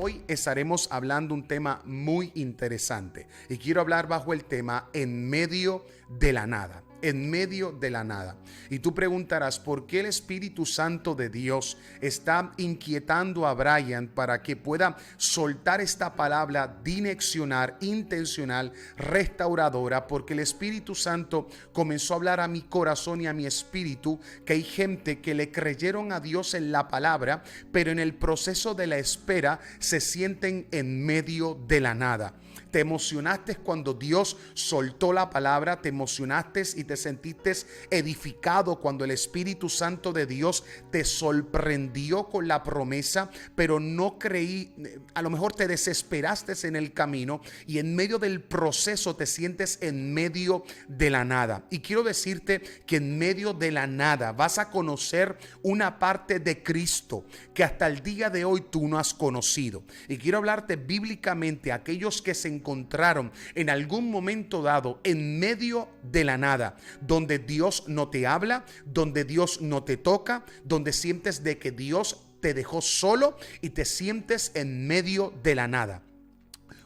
Hoy estaremos hablando un tema muy interesante y quiero hablar bajo el tema en medio de la nada. En medio de la nada. Y tú preguntarás, ¿por qué el Espíritu Santo de Dios está inquietando a Brian para que pueda soltar esta palabra direccional, intencional, restauradora? Porque el Espíritu Santo comenzó a hablar a mi corazón y a mi espíritu que hay gente que le creyeron a Dios en la palabra, pero en el proceso de la espera se sienten en medio de la nada. Te emocionaste cuando Dios soltó la palabra, te emocionaste y te sentiste edificado cuando el Espíritu Santo de Dios te sorprendió con la promesa, pero no creí, a lo mejor te desesperaste en el camino y en medio del proceso te sientes en medio de la nada. Y quiero decirte que en medio de la nada vas a conocer una parte de Cristo que hasta el día de hoy tú no has conocido. Y quiero hablarte bíblicamente a aquellos que se encontraron en algún momento dado en medio de la nada, donde Dios no te habla, donde Dios no te toca, donde sientes de que Dios te dejó solo y te sientes en medio de la nada.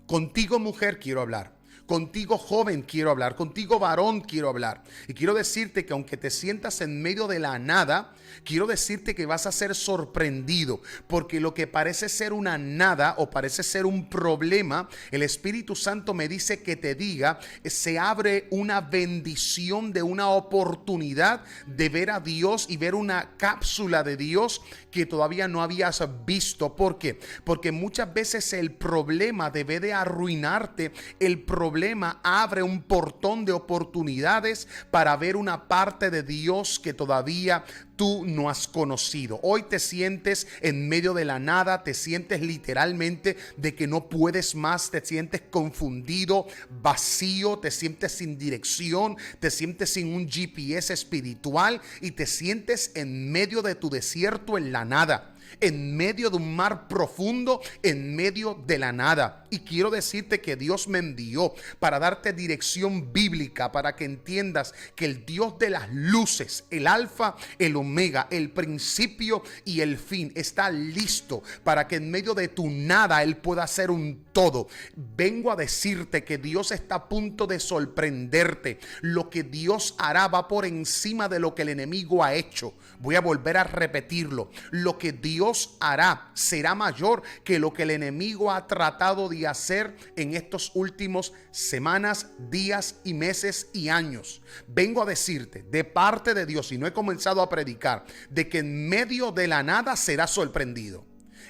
Contigo, mujer, quiero hablar. Contigo, joven, quiero hablar. Contigo, varón, quiero hablar. Y quiero decirte que aunque te sientas en medio de la nada, quiero decirte que vas a ser sorprendido, porque lo que parece ser una nada o parece ser un problema, el Espíritu Santo me dice que te diga, se abre una bendición de una oportunidad de ver a Dios y ver una cápsula de Dios que todavía no habías visto. ¿Por qué? Porque muchas veces el problema debe de arruinarte. El problema abre un portón de oportunidades para ver una parte de Dios que todavía tú no has conocido. Hoy te sientes en medio de la nada, te sientes literalmente de que no puedes más, te sientes confundido, vacío, te sientes sin dirección, te sientes sin un GPS espiritual y te sientes en medio de tu desierto en la nada. En medio de un mar profundo, en medio de la nada. Y quiero decirte que Dios me envió para darte dirección bíblica, para que entiendas que el Dios de las luces, el alfa, el omega, el principio y el fin, está listo para que en medio de tu nada Él pueda hacer un todo. Vengo a decirte que Dios está a punto de sorprenderte. Lo que Dios hará va por encima de lo que el enemigo ha hecho. Voy a volver a repetirlo. Lo que Dios hará será mayor que lo que el enemigo ha tratado de hacer en estos últimos semanas, días y meses y años. Vengo a decirte de parte de Dios, y no he comenzado a predicar, de que en medio de la nada serás sorprendido.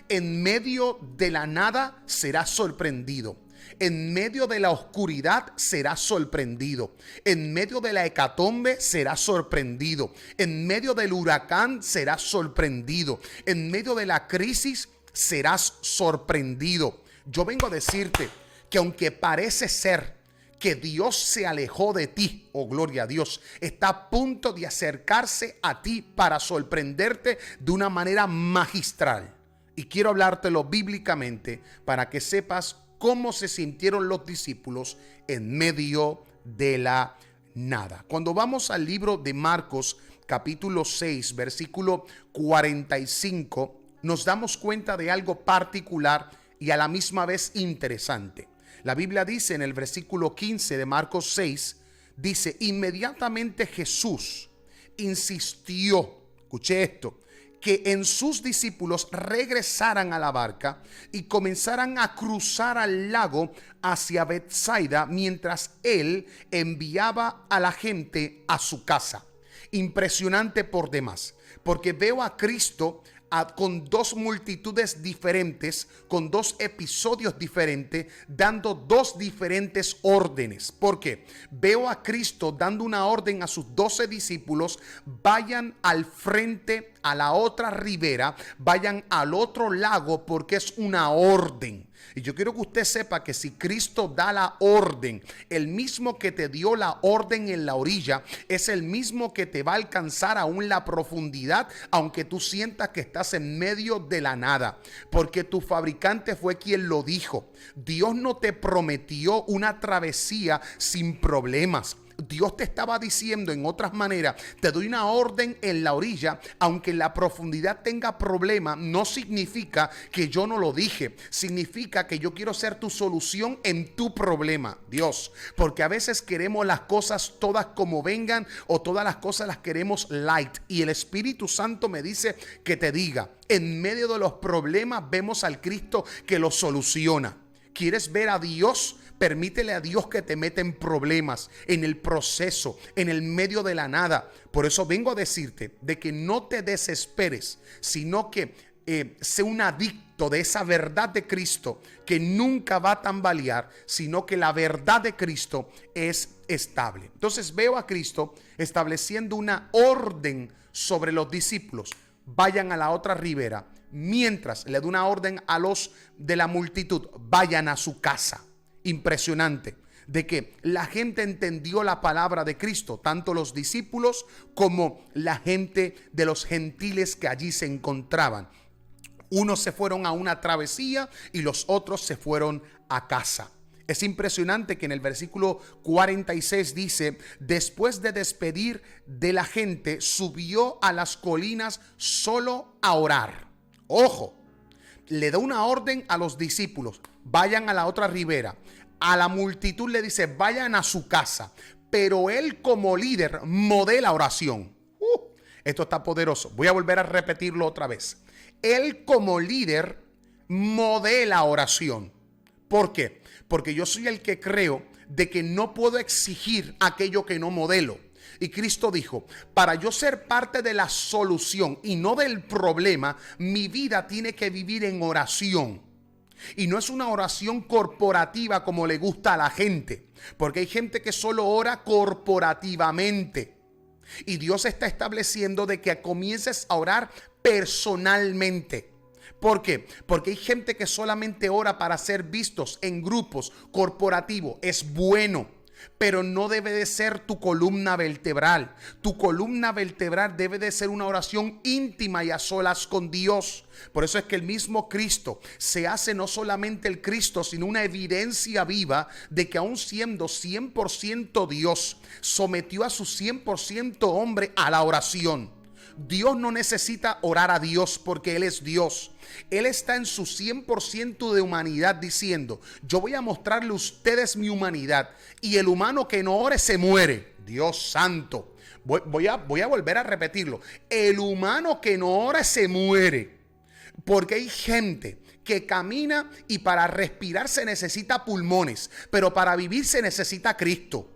En medio de la nada serás sorprendido. En medio de la oscuridad serás sorprendido. En medio de la hecatombe serás sorprendido. En medio del huracán serás sorprendido. En medio de la crisis serás sorprendido. Yo vengo a decirte que aunque parece ser que Dios se alejó de ti, oh gloria a Dios, está a punto de acercarse a ti para sorprenderte de una manera magistral. Y quiero hablártelo bíblicamente para que sepas cómo se sintieron los discípulos en medio de la nada. Cuando vamos al libro de Marcos, capítulo 6, versículo 45, nos damos cuenta de algo particular y a la misma vez interesante. La Biblia dice en el versículo 15 de Marcos 6, dice, inmediatamente Jesús insistió, escuché esto, que en sus discípulos regresaran a la barca y comenzaran a cruzar al lago hacia Betsaida mientras él enviaba a la gente a su casa. Impresionante por demás, porque veo a Cristo con dos multitudes diferentes, con dos episodios diferentes, dando dos diferentes órdenes. ¿Por qué? Veo a Cristo dando una orden a sus 12 discípulos: vayan al frente, a la otra ribera, vayan al otro lago, porque es una orden. Y yo quiero que usted sepa que si Cristo da la orden, el mismo que te dio la orden en la orilla es el mismo que te va a alcanzar aún la profundidad, aunque tú sientas que estás en medio de la nada, porque tu fabricante fue quien lo dijo. Dios no te prometió una travesía sin problemas. Dios te estaba diciendo en otras maneras, te doy una orden en la orilla, aunque en la profundidad tenga problema, no significa que yo no lo dije, significa que yo quiero ser tu solución en tu problema, Dios, porque a veces queremos las cosas todas como vengan o todas las cosas las queremos light, y el Espíritu Santo me dice que te diga, en medio de los problemas vemos al Cristo que los soluciona. ¿Quieres ver a Dios? Permítele a Dios que te meta en problemas, en el proceso, en el medio de la nada. Por eso vengo a decirte de que no te desesperes, sino que sé un adicto de esa verdad de Cristo que nunca va a tambalear, sino que la verdad de Cristo es estable. Entonces veo a Cristo estableciendo una orden sobre los discípulos. Vayan a la otra ribera, mientras le da una orden a los de la multitud, vayan a su casa. Impresionante de que la gente entendió la palabra de Cristo, tanto los discípulos como la gente de los gentiles que allí se encontraban. Unos se fueron a una travesía y los otros se fueron a casa. Es impresionante que en el versículo 46 dice, después de despedir de la gente, subió a las colinas solo a orar. Ojo, le da una orden a los discípulos, vayan a la otra ribera. A la multitud le dice, vayan a su casa. Pero él como líder modela oración. Esto está poderoso. Voy a volver a repetirlo otra vez. Él como líder modela oración. ¿Por qué? Porque yo soy el que creo de que no puedo exigir aquello que no modelo. Y Cristo dijo, para yo ser parte de la solución y no del problema, mi vida tiene que vivir en oración. Y no es una oración corporativa como le gusta a la gente, porque hay gente que solo ora corporativamente. Y Dios está estableciendo de que comiences a orar personalmente. ¿Por qué? Porque hay gente que solamente ora para ser vistos en grupos corporativos. Es bueno, pero no debe de ser tu columna vertebral. Tu columna vertebral debe de ser una oración íntima y a solas con Dios. Por eso es que el mismo Cristo se hace no solamente el Cristo, sino una evidencia viva de que aún siendo 100% Dios, sometió a su 100% hombre a la oración. Dios no necesita orar a Dios porque Él es Dios. Él está en su 100% de humanidad diciendo, yo voy a mostrarle a ustedes mi humanidad y el humano que no ore se muere. Dios santo. Voy a volver a repetirlo. El humano que no ora se muere. Porque hay gente que camina y para respirar se necesita pulmones, pero para vivir se necesita Cristo.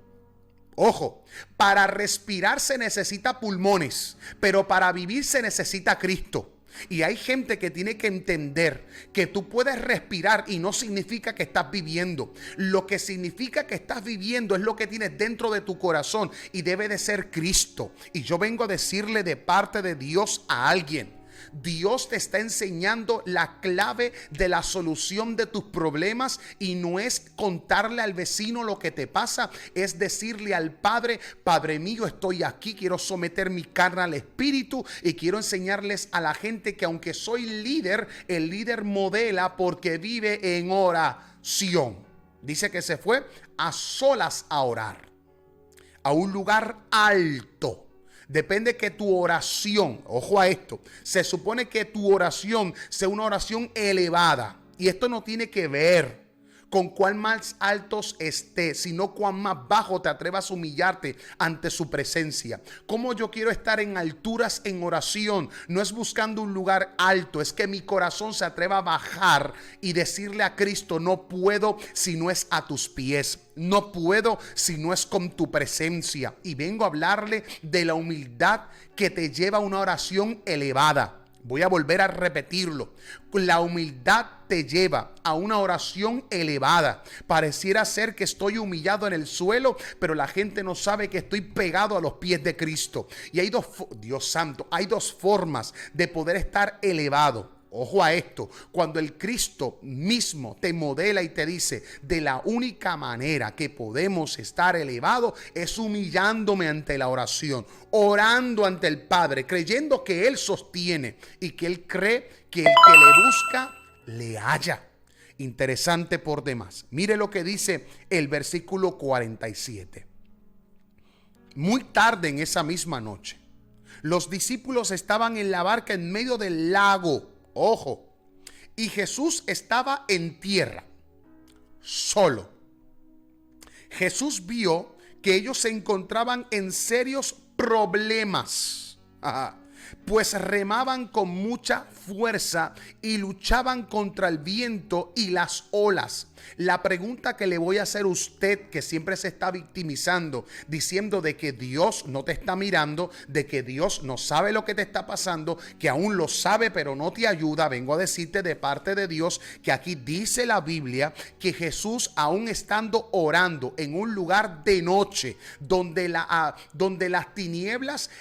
Ojo, para respirar se necesita pulmones, pero para vivir se necesita Cristo. Y hay gente que tiene que entender que tú puedes respirar y no significa que estás viviendo. Lo que significa que estás viviendo es lo que tienes dentro de tu corazón y debe de ser Cristo. Y yo vengo a decirle de parte de Dios a alguien. Dios te está enseñando la clave de la solución de tus problemas y no es contarle al vecino lo que te pasa, es decirle al Padre, Padre mío, estoy aquí, quiero someter mi carne al Espíritu y quiero enseñarles a la gente que aunque soy líder, el líder modela porque vive en oración. Dice que se fue a solas a orar, a un lugar alto. Depende que tu oración, ojo a esto, se supone que tu oración sea una oración elevada. Y esto no tiene que ver con cuán más altos estés, sino cuán más bajo te atrevas a humillarte ante su presencia. Como yo quiero estar en alturas en oración, no es buscando un lugar alto, es que mi corazón se atreva a bajar y decirle a Cristo, no puedo si no es a tus pies. No puedo si no es con tu presencia. Y vengo a hablarle de la humildad que te lleva a una oración elevada. Voy a volver a repetirlo. La humildad te lleva a una oración elevada. Pareciera ser que estoy humillado en el suelo, pero la gente no sabe que estoy pegado a los pies de Cristo. Y hay Dios santo, hay dos formas de poder estar elevado. Ojo a esto, cuando el Cristo mismo te modela y te dice de la única manera que podemos estar elevados es humillándome ante la oración, orando ante el Padre, creyendo que Él sostiene y que Él cree que el que le busca, le halla. Interesante por demás. Mire lo que dice el versículo 47. Muy tarde en esa misma noche, los discípulos estaban en la barca en medio del lago. Ojo. Y Jesús estaba en tierra, solo. Jesús vio que ellos se encontraban en serios problemas. Pues remaban con mucha fuerza y luchaban contra el viento y las olas. La pregunta que le voy a hacer a usted, que siempre se está victimizando, diciendo de que Dios no te está mirando, de que Dios no sabe lo que te está pasando, que aún lo sabe pero no te ayuda, vengo a decirte de parte de Dios que aquí dice la Biblia que Jesús, aún estando orando en un lugar de noche, donde las tinieblas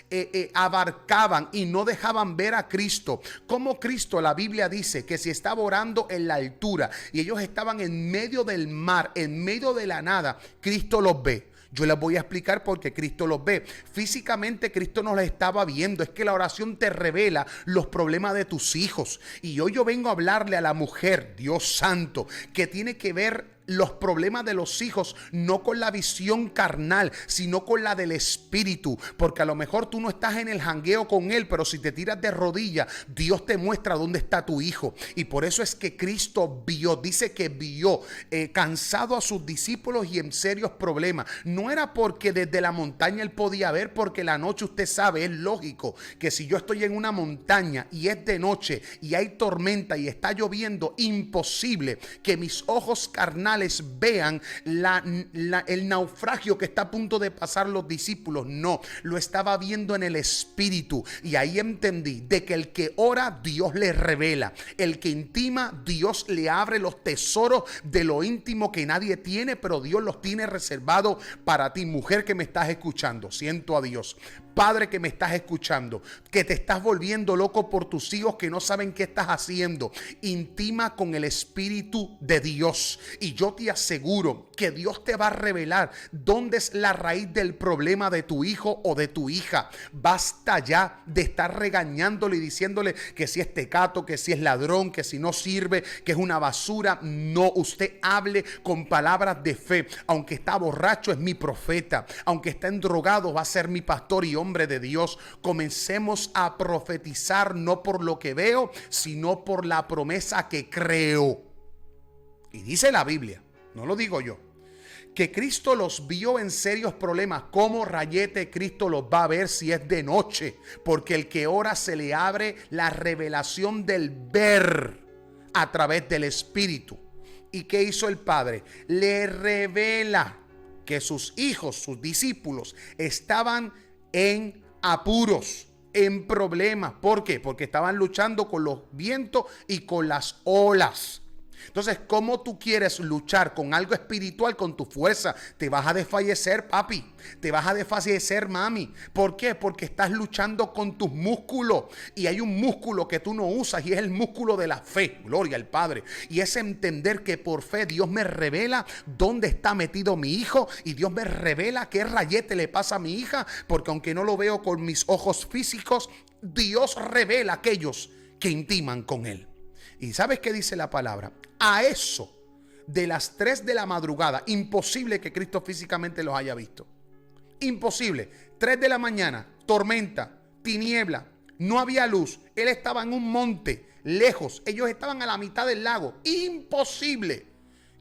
abarcaban y no dejaban ver a Cristo, como Cristo, la Biblia dice que si estaba orando en la altura y ellos estaban en medio del mar, en medio de la nada, Cristo los ve. Yo les voy a explicar por qué Cristo los ve. Físicamente Cristo no los estaba viendo. Es que la oración te revela los problemas de tus hijos. Y hoy yo vengo a hablarle a la mujer, Dios santo, que tiene que ver los problemas de los hijos no con la visión carnal, sino con la del espíritu, porque a lo mejor tú no estás en el jangueo con él, pero si te tiras de rodillas, Dios te muestra dónde está tu hijo. Y por eso es que Cristo vio, dice que vio cansado a sus discípulos y en serios problemas. No era porque desde la montaña él podía ver, porque la noche, usted sabe, es lógico que si yo estoy en una montaña y es de noche y hay tormenta y está lloviendo, imposible que mis ojos carnales vean el naufragio que está a punto de pasar los discípulos. No, lo estaba viendo en el espíritu. Y ahí entendí de que el que ora, Dios le revela. El que intima, Dios le abre los tesoros de lo íntimo que nadie tiene, pero Dios los tiene reservados para ti. Mujer que me estás escuchando, siento a Dios. Padre que me estás escuchando, que te estás volviendo loco por tus hijos que no saben qué estás haciendo, intima con el Espíritu de Dios. Y yo te aseguro que Dios te va a revelar dónde es la raíz del problema de tu hijo o de tu hija. Basta ya de estar regañándole y diciéndole que si es tecato, que si es ladrón, que si no sirve, que es una basura. No, usted hable con palabras de fe. Aunque está borracho, es mi profeta. Aunque está endrogado, va a ser mi pastor y hombre de Dios. Comencemos a profetizar no por lo que veo, sino por la promesa que creo. Y dice la Biblia, no lo digo yo, que Cristo los vio en serios problemas. ¿Cómo rayete Cristo los va a ver si es de noche? Porque el que ora se le abre la revelación del ver a través del Espíritu. ¿Y qué hizo el Padre? Le revela que sus hijos, sus discípulos, estaban en apuros, en problemas. ¿Por qué? Porque estaban luchando con los vientos y con las olas. Entonces, ¿cómo tú quieres luchar con algo espiritual con tu fuerza? Te vas a desfallecer, papi. Te vas a desfallecer, mami. ¿Por qué? Porque estás luchando con tus músculos. Y hay un músculo que tú no usas y es el músculo de la fe. Gloria al Padre. Y es entender que por fe Dios me revela dónde está metido mi hijo. Y Dios me revela qué rayete le pasa a mi hija. Porque aunque no lo veo con mis ojos físicos, Dios revela a aquellos que intiman con él. ¿Y sabes qué dice la palabra? A eso de las 3 de la madrugada, imposible que Cristo físicamente los haya visto. Imposible. 3 de la mañana, tormenta, tiniebla, no había luz. Él estaba en un monte, lejos. Ellos estaban a la mitad del lago. Imposible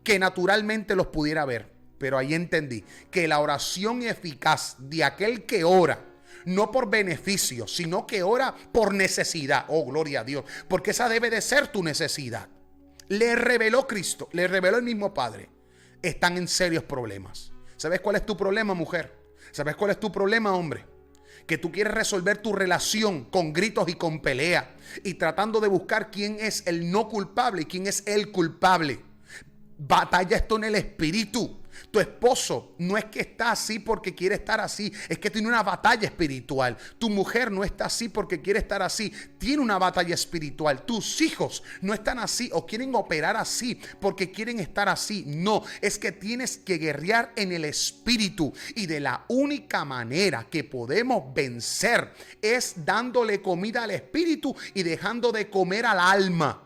que naturalmente los pudiera ver. Pero ahí entendí que la oración eficaz de aquel que ora, no por beneficio, sino que ora por necesidad. Oh, gloria a Dios. Porque esa debe de ser tu necesidad. Le reveló Cristo, le reveló el mismo Padre. Están en serios problemas. ¿Sabes cuál es tu problema, mujer? ¿Sabes cuál es tu problema, hombre? Que tú quieres resolver tu relación con gritos y con pelea y tratando de buscar quién es el no culpable y quién es el culpable. Batalla esto en el espíritu. Tu esposo no es que está así porque quiere estar así, es que tiene una batalla espiritual. Tu mujer no está así porque quiere estar así, tiene una batalla espiritual. Tus hijos no están así o quieren operar así porque quieren estar así. No, es que tienes que guerrear en el espíritu. Y de la única manera que podemos vencer es dándole comida al espíritu y dejando de comer al alma.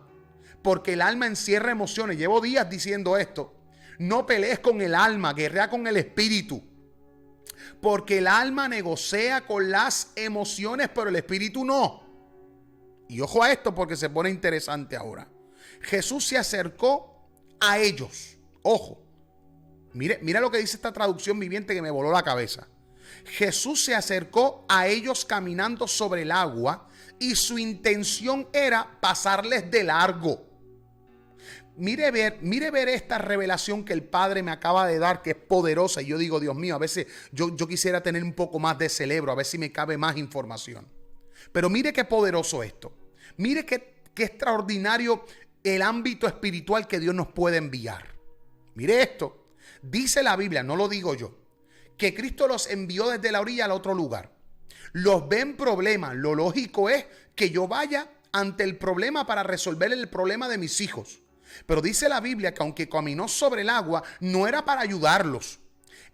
Porque el alma encierra emociones. Llevo días diciendo esto. No pelees con el alma, guerrea con el espíritu. Porque el alma negocia con las emociones, pero el espíritu no. Y ojo a esto porque se pone interesante ahora. Jesús se acercó a ellos. Ojo. Mira lo que dice esta traducción viviente que me voló la cabeza. Jesús se acercó a ellos caminando sobre el agua y su intención era pasarles de largo. Mire ver esta revelación que el Padre me acaba de dar, que es poderosa. Y yo digo, Dios mío, a veces yo quisiera tener un poco más de cerebro, a ver si me cabe más información. Pero mire qué poderoso esto. Mire qué extraordinario el ámbito espiritual que Dios nos puede enviar. Mire esto. Dice la Biblia, no lo digo yo, que Cristo los envió desde la orilla al otro lugar. Los ven problemas. Lo lógico es que yo vaya ante el problema para resolver el problema de mis hijos. Pero dice la Biblia que aunque caminó sobre el agua, no era para ayudarlos,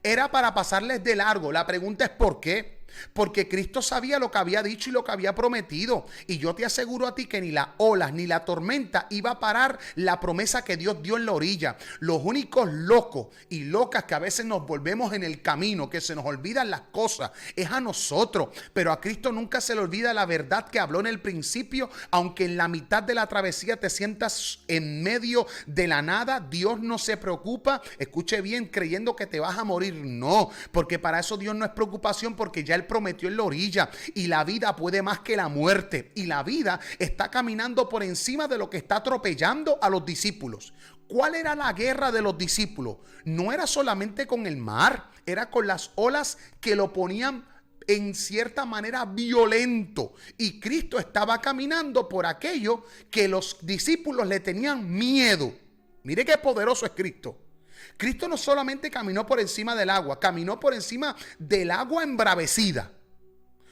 era para pasarles de largo. La pregunta es ¿por qué? Porque Cristo sabía lo que había dicho y lo que había prometido. Y yo te aseguro a ti que ni las olas ni la tormenta iba a parar la promesa que Dios dio en la orilla. Los únicos locos y locas que a veces nos volvemos en el camino, que se nos olvidan las cosas, es a nosotros. Pero a Cristo nunca se le olvida la verdad que habló en el principio. Aunque en la mitad de la travesía te sientas en medio de la nada, Dios no se preocupa, escuche bien, creyendo que te vas a morir. No, porque para eso Dios no es preocupación, porque ya Él prometió en la orilla, y la vida puede más que la muerte, y la vida está caminando por encima de lo que está atropellando a los discípulos. ¿Cuál era la guerra de los discípulos? No era solamente con el mar, era con las olas que lo ponían en cierta manera violento, y Cristo estaba caminando por aquello que los discípulos le tenían miedo. Mire qué poderoso es Cristo. Cristo no solamente caminó por encima del agua, caminó por encima del agua embravecida.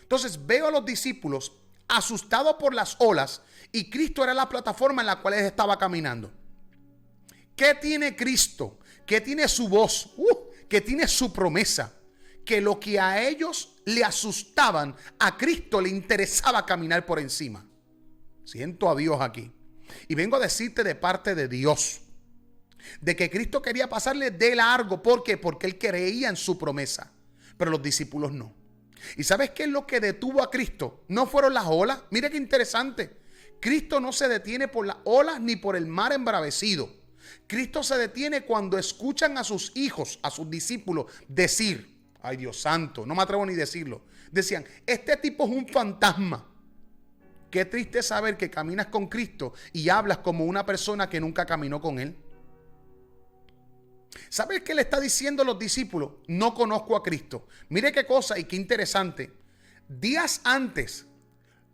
Entonces veo a los discípulos asustados por las olas, y Cristo era la plataforma en la cual él estaba caminando. ¿Qué tiene Cristo? ¿Qué tiene su voz? ¿Qué tiene su promesa? Que lo que a ellos le asustaban, a Cristo le interesaba caminar por encima. Siento a Dios aquí. Y vengo a decirte de parte de Dios, de que Cristo quería pasarle de largo. ¿Por qué? Porque él creía en su promesa, pero los discípulos no. ¿Y sabes qué es lo que detuvo a Cristo? No fueron las olas. Mire qué interesante. Cristo no se detiene por las olas ni por el mar embravecido. Cristo se detiene cuando escuchan a sus hijos, a sus discípulos decir, ay Dios santo, no me atrevo ni decirlo. Decían, este tipo es un fantasma. Qué triste saber que caminas con Cristo y hablas como una persona que nunca caminó con él. ¿Sabes qué le está diciendo a los discípulos? No conozco a Cristo. Mire qué cosa y qué interesante. Días antes,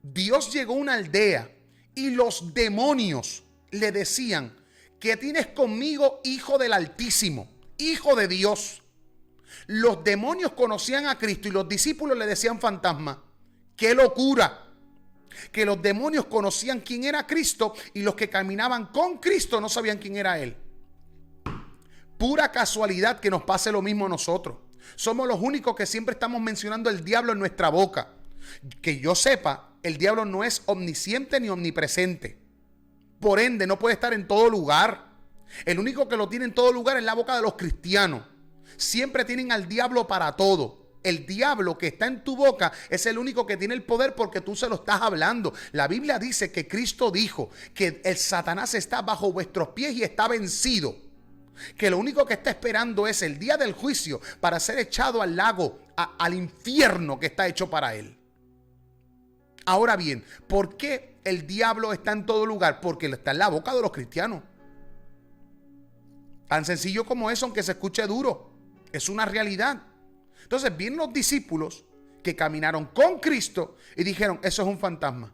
Dios llegó a una aldea y los demonios le decían, ¿qué tienes conmigo, hijo del Altísimo, hijo de Dios? Los demonios conocían a Cristo y los discípulos le decían fantasma. ¡Qué locura! Que los demonios conocían quién era Cristo y los que caminaban con Cristo no sabían quién era Él. Pura casualidad que nos pase lo mismo a nosotros. Somos los únicos que siempre estamos mencionando el diablo en nuestra boca. Que yo sepa, el diablo no es omnisciente ni omnipresente. Por ende, no puede estar en todo lugar. El único que lo tiene en todo lugar es la boca de los cristianos. Siempre tienen al diablo para todo. El diablo que está en tu boca es el único que tiene el poder porque tú se lo estás hablando. La Biblia dice que Cristo dijo que el Satanás está bajo vuestros pies y está vencido. Que lo único que está esperando es el día del juicio para ser echado al lago, al infierno que está hecho para él. Ahora bien, ¿por qué el diablo está en todo lugar? Porque está en la boca de los cristianos. Tan sencillo como eso, aunque se escuche duro. Es una realidad. Entonces vienen los discípulos que caminaron con Cristo y dijeron, eso es un fantasma.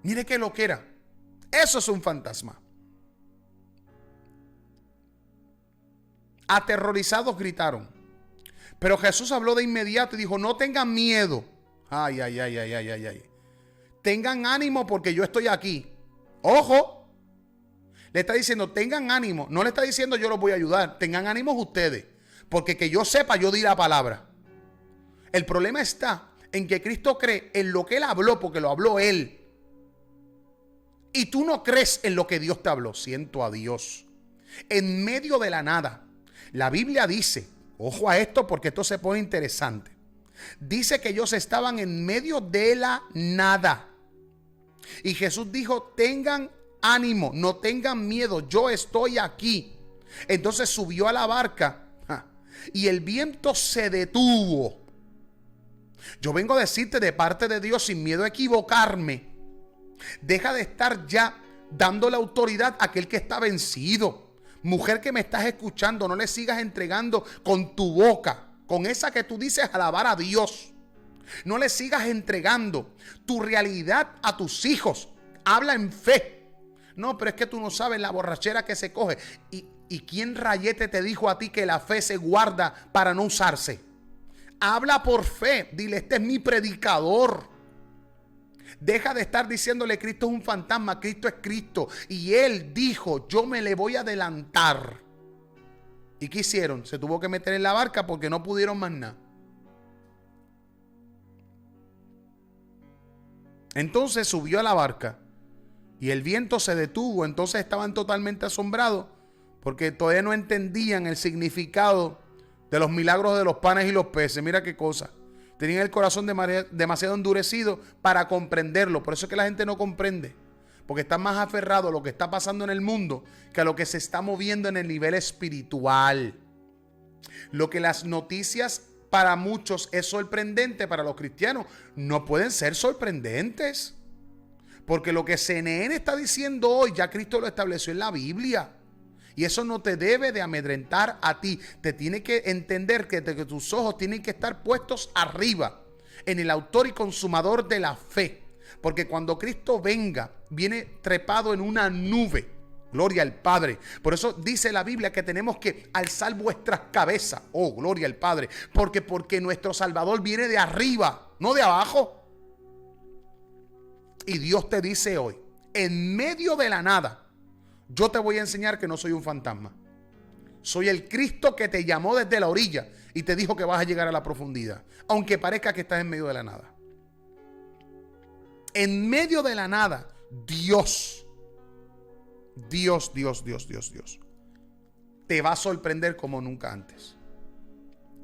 Mire qué loquera. Eso es un fantasma. Aterrorizados gritaron. Pero Jesús habló de inmediato y dijo, no tengan miedo. Ay. Tengan ánimo porque yo estoy aquí. Ojo. Le está diciendo, tengan ánimo. No le está diciendo yo los voy a ayudar. Tengan ánimo ustedes. Porque que yo sepa, yo di la palabra. El problema está en que Cristo cree en lo que Él habló porque lo habló Él. Y tú no crees en lo que Dios te habló. Siento a Dios. En medio de la nada. La Biblia dice Ojo a esto porque esto se pone interesante. Dice que ellos estaban en medio de la nada. Y Jesús dijo, tengan ánimo, no tengan miedo, yo estoy aquí. Entonces subió a la barca y el viento se detuvo. Yo vengo a decirte de parte de Dios, sin miedo a equivocarme, deja de estar ya dando la autoridad a aquel que está vencido. Mujer que me estás escuchando, no le sigas entregando con tu boca, con esa que tú dices alabar a Dios. No le sigas entregando tu realidad a tus hijos. Habla en fe. No, pero es que tú no sabes la borrachera que se coge. ¿Y quién rayete te dijo a ti que la fe se guarda para no usarse? Habla por fe. Dile, este es mi predicador. Deja de estar diciéndole Cristo es un fantasma. Cristo es Cristo. Y él dijo, yo me le voy a adelantar. ¿Y qué hicieron? Se tuvo que meter en la barca porque no pudieron más nada. Entonces subió a la barca y el viento se detuvo. Entonces estaban totalmente asombrados porque todavía no entendían el significado de los milagros de los panes y los peces. Mira qué cosa. Tenían el corazón demasiado endurecido para comprenderlo. Por eso es que la gente no comprende. Porque está más aferrado a lo que está pasando en el mundo que a lo que se está moviendo en el nivel espiritual. Lo que las noticias para muchos es sorprendente, para los cristianos no pueden ser sorprendentes. Porque lo que CNN está diciendo hoy, ya Cristo lo estableció en la Biblia. Y eso no te debe de amedrentar a ti. Te tiene que entender que tus ojos tienen que estar puestos arriba, en el autor y consumador de la fe. Porque cuando Cristo venga, viene trepado en una nube. Gloria al Padre. Por eso dice la Biblia que tenemos que alzar vuestras cabezas. Oh, gloria al Padre. Porque nuestro Salvador viene de arriba, no de abajo. Y Dios te dice hoy, en medio de la nada, yo te voy a enseñar que no soy un fantasma. Soy el Cristo que te llamó desde la orilla y te dijo que vas a llegar a la profundidad, aunque parezca que estás en medio de la nada. En medio de la nada, Dios te va a sorprender como nunca antes.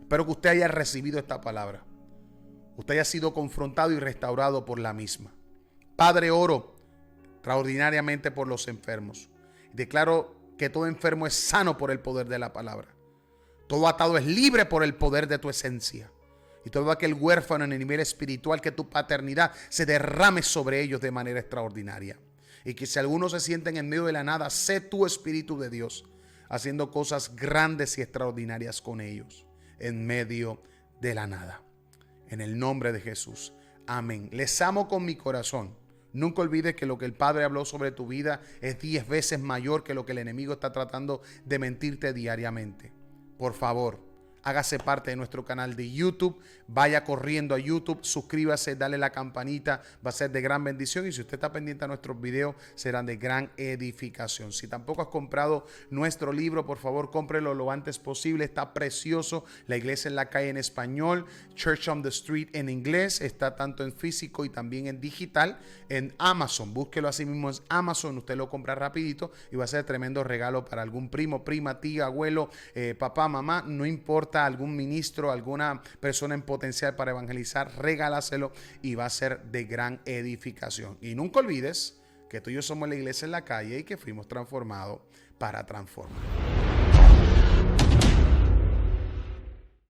Espero que usted haya recibido esta palabra. Usted haya sido confrontado y restaurado por la misma. Padre, oro extraordinariamente por los enfermos. Declaro que todo enfermo es sano por el poder de la palabra. Todo atado es libre por el poder de tu esencia. Y todo aquel huérfano en el nivel espiritual, que tu paternidad se derrame sobre ellos de manera extraordinaria. Y que si algunos se sienten en medio de la nada, sé tu Espíritu de Dios haciendo cosas grandes y extraordinarias con ellos en medio de la nada. En el nombre de Jesús. Amén. Les amo con mi corazón. Nunca olvides que lo que el Padre habló sobre tu vida es 10 veces mayor que lo que el enemigo está tratando de mentirte diariamente. Por favor, hágase parte de nuestro canal de YouTube. Vaya corriendo a YouTube, suscríbase, dale la campanita. Va a ser de gran bendición. Y si usted está pendiente a nuestros videos, serán de gran edificación. Si tampoco has comprado nuestro libro, por favor, cómprelo lo antes posible. Está precioso. La Iglesia en la Calle en español, Church on the Street en inglés. Está tanto en físico y también en digital en Amazon. Búsquelo así mismo en Amazon. Usted lo compra rapidito y va a ser tremendo regalo para algún primo, prima, tía, abuelo, papá, mamá. No importa, algún ministro, alguna persona en potencial para evangelizar, regálaselo y va a ser de gran edificación. Y nunca olvides que tú y yo somos la Iglesia en la Calle y que fuimos transformados para transformar.